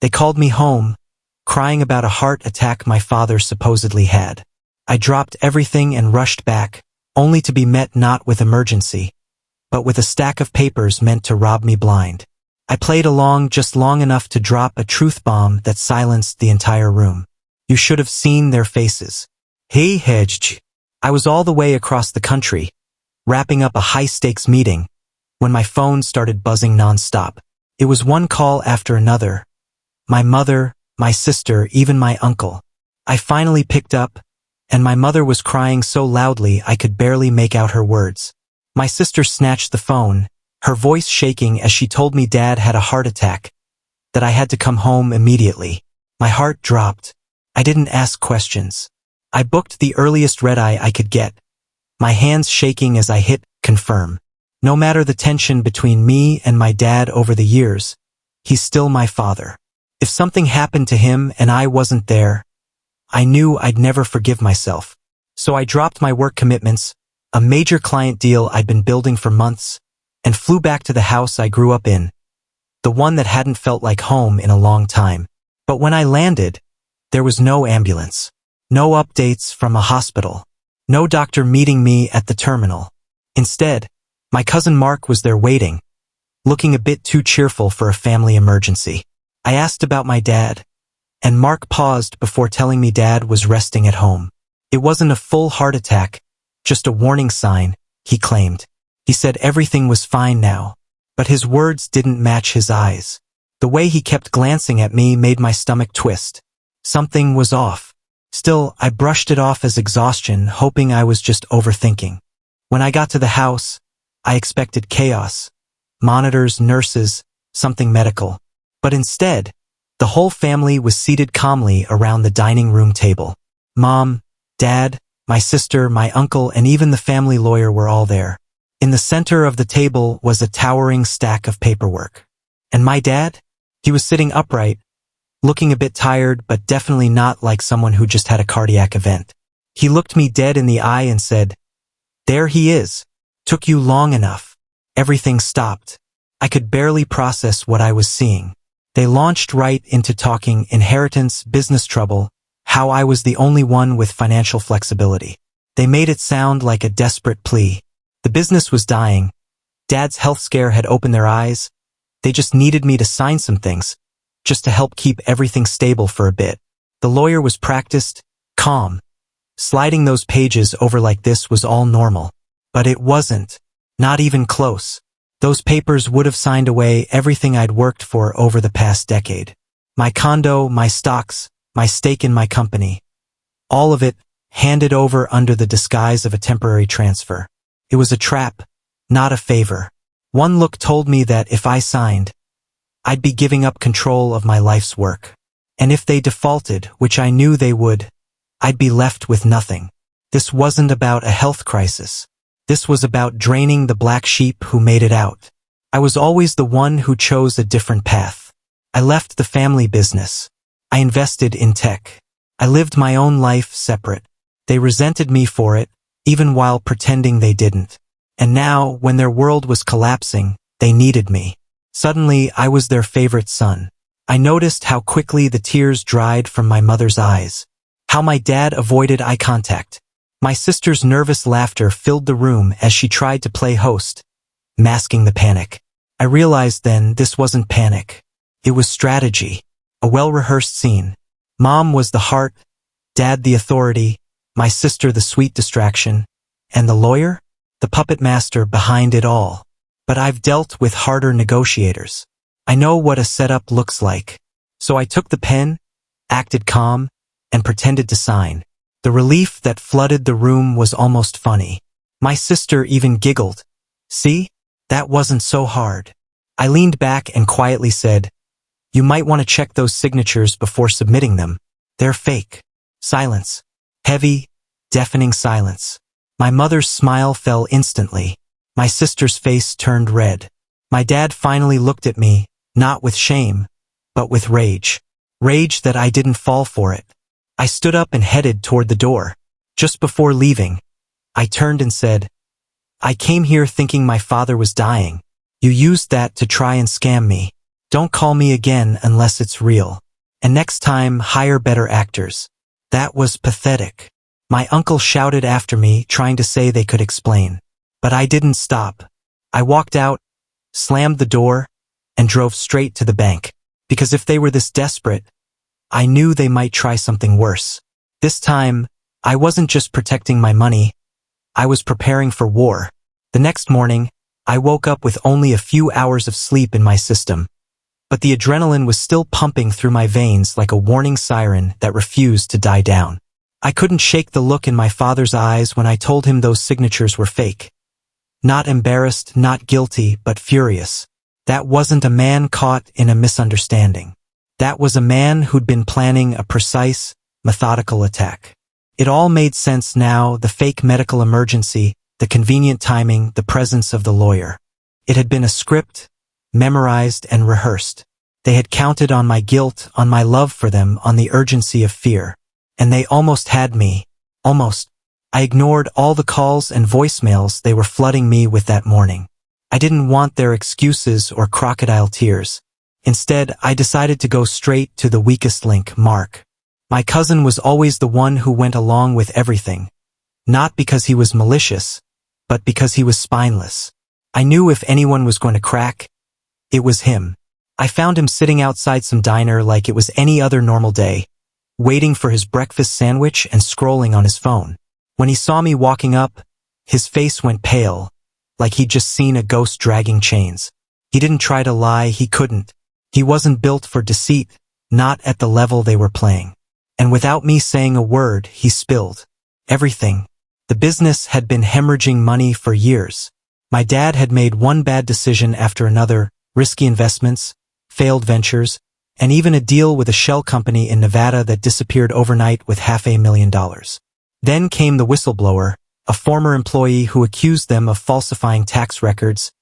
They called me home, crying about a heart attack my father supposedly had. I dropped everything and rushed back, only to be met not with emergency, but with a stack of papers meant to rob me blind. I played along just long enough to drop a truth bomb that silenced the entire room. You should have seen their faces. Hey hedge. I was all the way across the country, wrapping up a high-stakes meeting, when my phone started buzzing non-stop. It was one call after another. My mother, my sister, even my uncle. I finally picked up, and my mother was crying so loudly I could barely make out her words. My sister snatched the phone, her voice shaking as she told me Dad had a heart attack, that I had to come home immediately. My heart dropped. I didn't ask questions. I booked the earliest red-eye I could get, my hands shaking as I hit confirm. No matter the tension between me and my dad over the years, he's still my father. If something happened to him and I wasn't there, I knew I'd never forgive myself. So I dropped my work commitments, a major client deal I'd been building for months, and flew back to the house I grew up in, the one that hadn't felt like home in a long time. But when I landed, there was no ambulance, no updates from a hospital, no doctor meeting me at the terminal. Instead, my cousin Mark was there waiting, looking a bit too cheerful for a family emergency. I asked about my dad, and Mark paused before telling me Dad was resting at home. It wasn't a full heart attack, just a warning sign, he claimed. He said everything was fine now, but his words didn't match his eyes. The way he kept glancing at me made my stomach twist. Something was off. Still, I brushed it off as exhaustion, hoping I was just overthinking. When I got to the house, I expected chaos. Monitors, nurses, something medical. But instead, the whole family was seated calmly around the dining room table. Mom, Dad, my sister, my uncle, and even the family lawyer were all there. In the center of the table was a towering stack of paperwork. And my dad? He was sitting upright, looking a bit tired, but definitely not like someone who just had a cardiac event. He looked me dead in the eye and said, "There he is. Took you long enough." Everything stopped. I could barely process what I was seeing. They launched right into talking inheritance, business trouble, how I was the only one with financial flexibility. They made it sound like a desperate plea. The business was dying. Dad's health scare had opened their eyes. They just needed me to sign some things, just to help keep everything stable for a bit. The lawyer was practiced, calm. Sliding those pages over like this was all normal. But it wasn't. Not even close. Those papers would have signed away everything I'd worked for over the past decade. My condo, my stocks, my stake in my company. All of it handed over under the disguise of a temporary transfer. It was a trap, not a favor. One look told me that if I signed, I'd be giving up control of my life's work. And if they defaulted, which I knew they would, I'd be left with nothing. This wasn't about a health crisis. This was about draining the black sheep who made it out. I was always the one who chose a different path. I left the family business. I invested in tech. I lived my own life separate. They resented me for it, even while pretending they didn't. And now, when their world was collapsing, they needed me. Suddenly, I was their favorite son. I noticed how quickly the tears dried from my mother's eyes, how my dad avoided eye contact. My sister's nervous laughter filled the room as she tried to play host, masking the panic. I realized then this wasn't panic. It was strategy, a well-rehearsed scene. Mom was the heart, Dad the authority, my sister the sweet distraction, and the lawyer? The puppet master behind it all. But I've dealt with harder negotiators. I know what a setup looks like. So I took the pen, acted calm, and pretended to sign. The relief that flooded the room was almost funny. My sister even giggled. "See? That wasn't so hard." I leaned back and quietly said, "You might want to check those signatures before submitting them. They're fake." Silence. Heavy, deafening silence. My mother's smile fell instantly. My sister's face turned red. My dad finally looked at me, not with shame, but with rage. Rage that I didn't fall for it. I stood up and headed toward the door. Just before leaving, I turned and said, "I came here thinking my father was dying. You used that to try and scam me. Don't call me again unless it's real. And next time, hire better actors. That was pathetic. My uncle shouted after me, trying to say they could explain. But I didn't stop. I walked out, slammed the door, and drove straight to the bank. Because if they were this desperate, I knew they might try something worse. This time, I wasn't just protecting my money, I was preparing for war. The next morning, I woke up with only a few hours of sleep in my system. But the adrenaline was still pumping through my veins like a warning siren that refused to die down. I couldn't shake the look in my father's eyes when I told him those signatures were fake. Not embarrassed, not guilty, but furious. That wasn't a man caught in a misunderstanding. That was a man who'd been planning a precise, methodical attack. It all made sense now, the fake medical emergency, the convenient timing, the presence of the lawyer. It had been a script, memorized and rehearsed. They had counted on my guilt, on my love for them, on the urgency of fear. And they almost had me. Almost. I ignored all the calls and voicemails they were flooding me with that morning. I didn't want their excuses or crocodile tears. Instead, I decided to go straight to the weakest link, Mark. My cousin was always the one who went along with everything. Not because he was malicious, but because he was spineless. I knew if anyone was going to crack, it was him. I found him sitting outside some diner like it was any other normal day, waiting for his breakfast sandwich and scrolling on his phone. When he saw me walking up, his face went pale, like he'd just seen a ghost dragging chains. He didn't try to lie, he couldn't. He wasn't built for deceit, not at the level they were playing. And without me saying a word, he spilled everything. The business had been hemorrhaging money for years. My dad had made one bad decision after another, risky investments, failed ventures, and even a deal with a shell company in Nevada that disappeared overnight with $500,000. Then came the whistleblower, a former employee who accused them of falsifying tax records,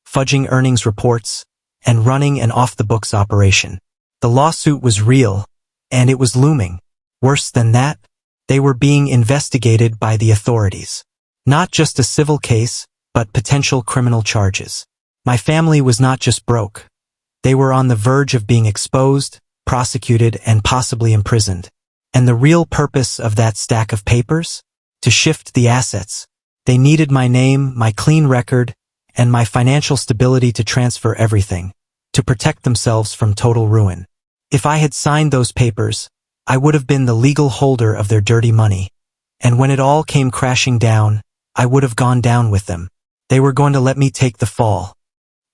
fudging earnings reports, and running an off-the-books operation. The lawsuit was real, and it was looming. Worse than that, they were being investigated by the authorities. Not just a civil case, but potential criminal charges. My family was not just broke. They were on the verge of being exposed, prosecuted, and possibly imprisoned. And the real purpose of that stack of papers? To shift the assets. They needed my name, my clean record, and my financial stability to transfer everything, to protect themselves from total ruin. If I had signed those papers, I would have been the legal holder of their dirty money. And when it all came crashing down, I would have gone down with them. They were going to let me take the fall.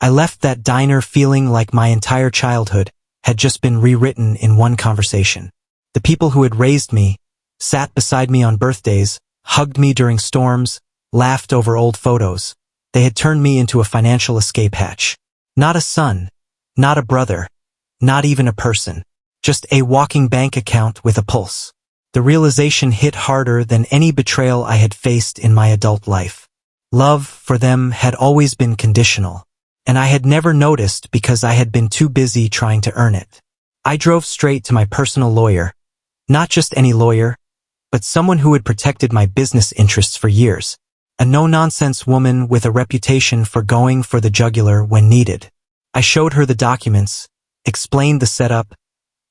I left that diner feeling like my entire childhood had just been rewritten in one conversation. The people who had raised me, sat beside me on birthdays, hugged me during storms, laughed over old photos. They had turned me into a financial escape hatch. Not a son, not a brother, not even a person. Just a walking bank account with a pulse. The realization hit harder than any betrayal I had faced in my adult life. Love for them had always been conditional, and I had never noticed because I had been too busy trying to earn it. I drove straight to my personal lawyer. Not just any lawyer, but someone who had protected my business interests for years. A no-nonsense woman with a reputation for going for the jugular when needed. I showed her the documents, explained the setup,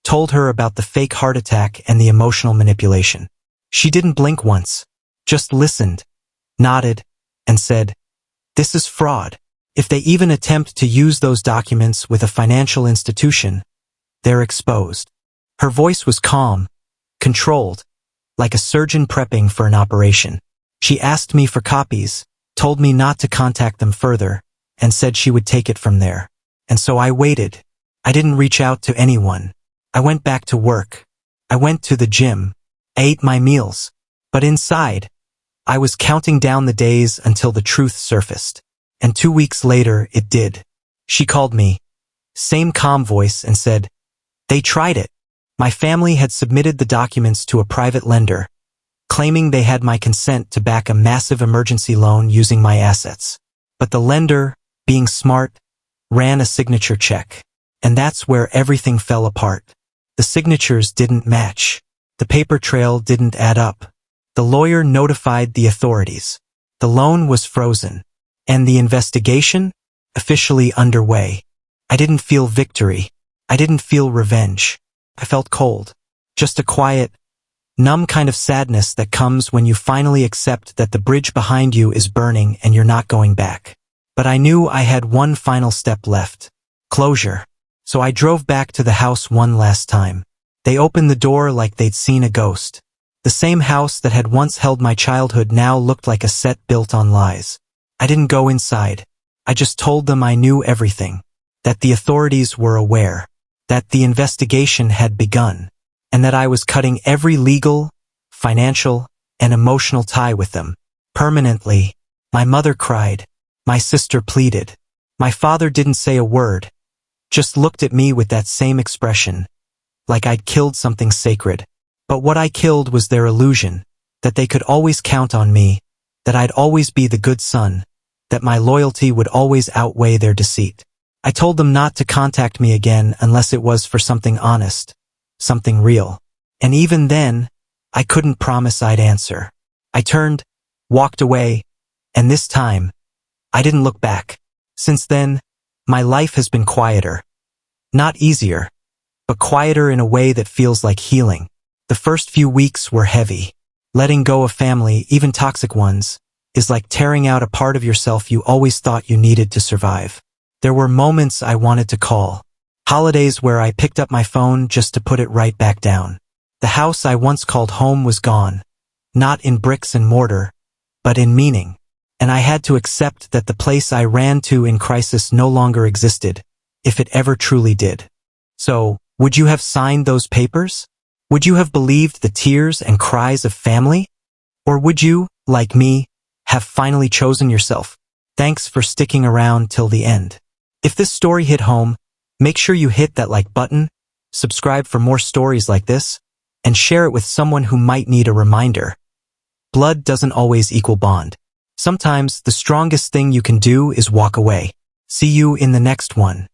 told her about the fake heart attack and the emotional manipulation. She didn't blink once, just listened, nodded, and said, "This is fraud. If they even attempt to use those documents with a financial institution, they're exposed." Her voice was calm, controlled, like a surgeon prepping for an operation. She asked me for copies, told me not to contact them further, and said she would take it from there. And so I waited. I didn't reach out to anyone. I went back to work. I went to the gym. I ate my meals. But inside, I was counting down the days until the truth surfaced. And 2 weeks later, it did. She called me, same calm voice, and said, "They tried it." My family had submitted the documents to a private lender, claiming they had my consent to back a massive emergency loan using my assets. But the lender, being smart, ran a signature check. And that's where everything fell apart. The signatures didn't match. The paper trail didn't add up. The lawyer notified the authorities. The loan was frozen. And the investigation? Officially underway. I didn't feel victory. I didn't feel revenge. I felt cold. Just a quiet, numb kind of sadness that comes when you finally accept that the bridge behind you is burning and you're not going back. But I knew I had one final step left. Closure. So I drove back to the house one last time. They opened the door like they'd seen a ghost. The same house that had once held my childhood now looked like a set built on lies. I didn't go inside. I just told them I knew everything. That the authorities were aware. That the investigation had begun. And that I was cutting every legal, financial, and emotional tie with them. Permanently. My mother cried. My sister pleaded. My father didn't say a word. Just looked at me with that same expression. Like I'd killed something sacred. But what I killed was their illusion. That they could always count on me. That I'd always be the good son. That my loyalty would always outweigh their deceit. I told them not to contact me again unless it was for something honest. Something real. And even then, I couldn't promise I'd answer. I turned, walked away, and this time, I didn't look back. Since then, my life has been quieter. Not easier, but quieter in a way that feels like healing. The first few weeks were heavy. Letting go of family, even toxic ones, is like tearing out a part of yourself you always thought you needed to survive. There were moments I wanted to call. Holidays where I picked up my phone just to put it right back down. The house I once called home was gone. Not in bricks and mortar, but in meaning. And I had to accept that the place I ran to in crisis no longer existed, if it ever truly did. So, would you have signed those papers? Would you have believed the tears and cries of family? Or would you, like me, have finally chosen yourself? Thanks for sticking around till the end. If this story hit home, make sure you hit that like button, subscribe for more stories like this, and share it with someone who might need a reminder. Blood doesn't always equal bond. Sometimes the strongest thing you can do is walk away. See you in the next one.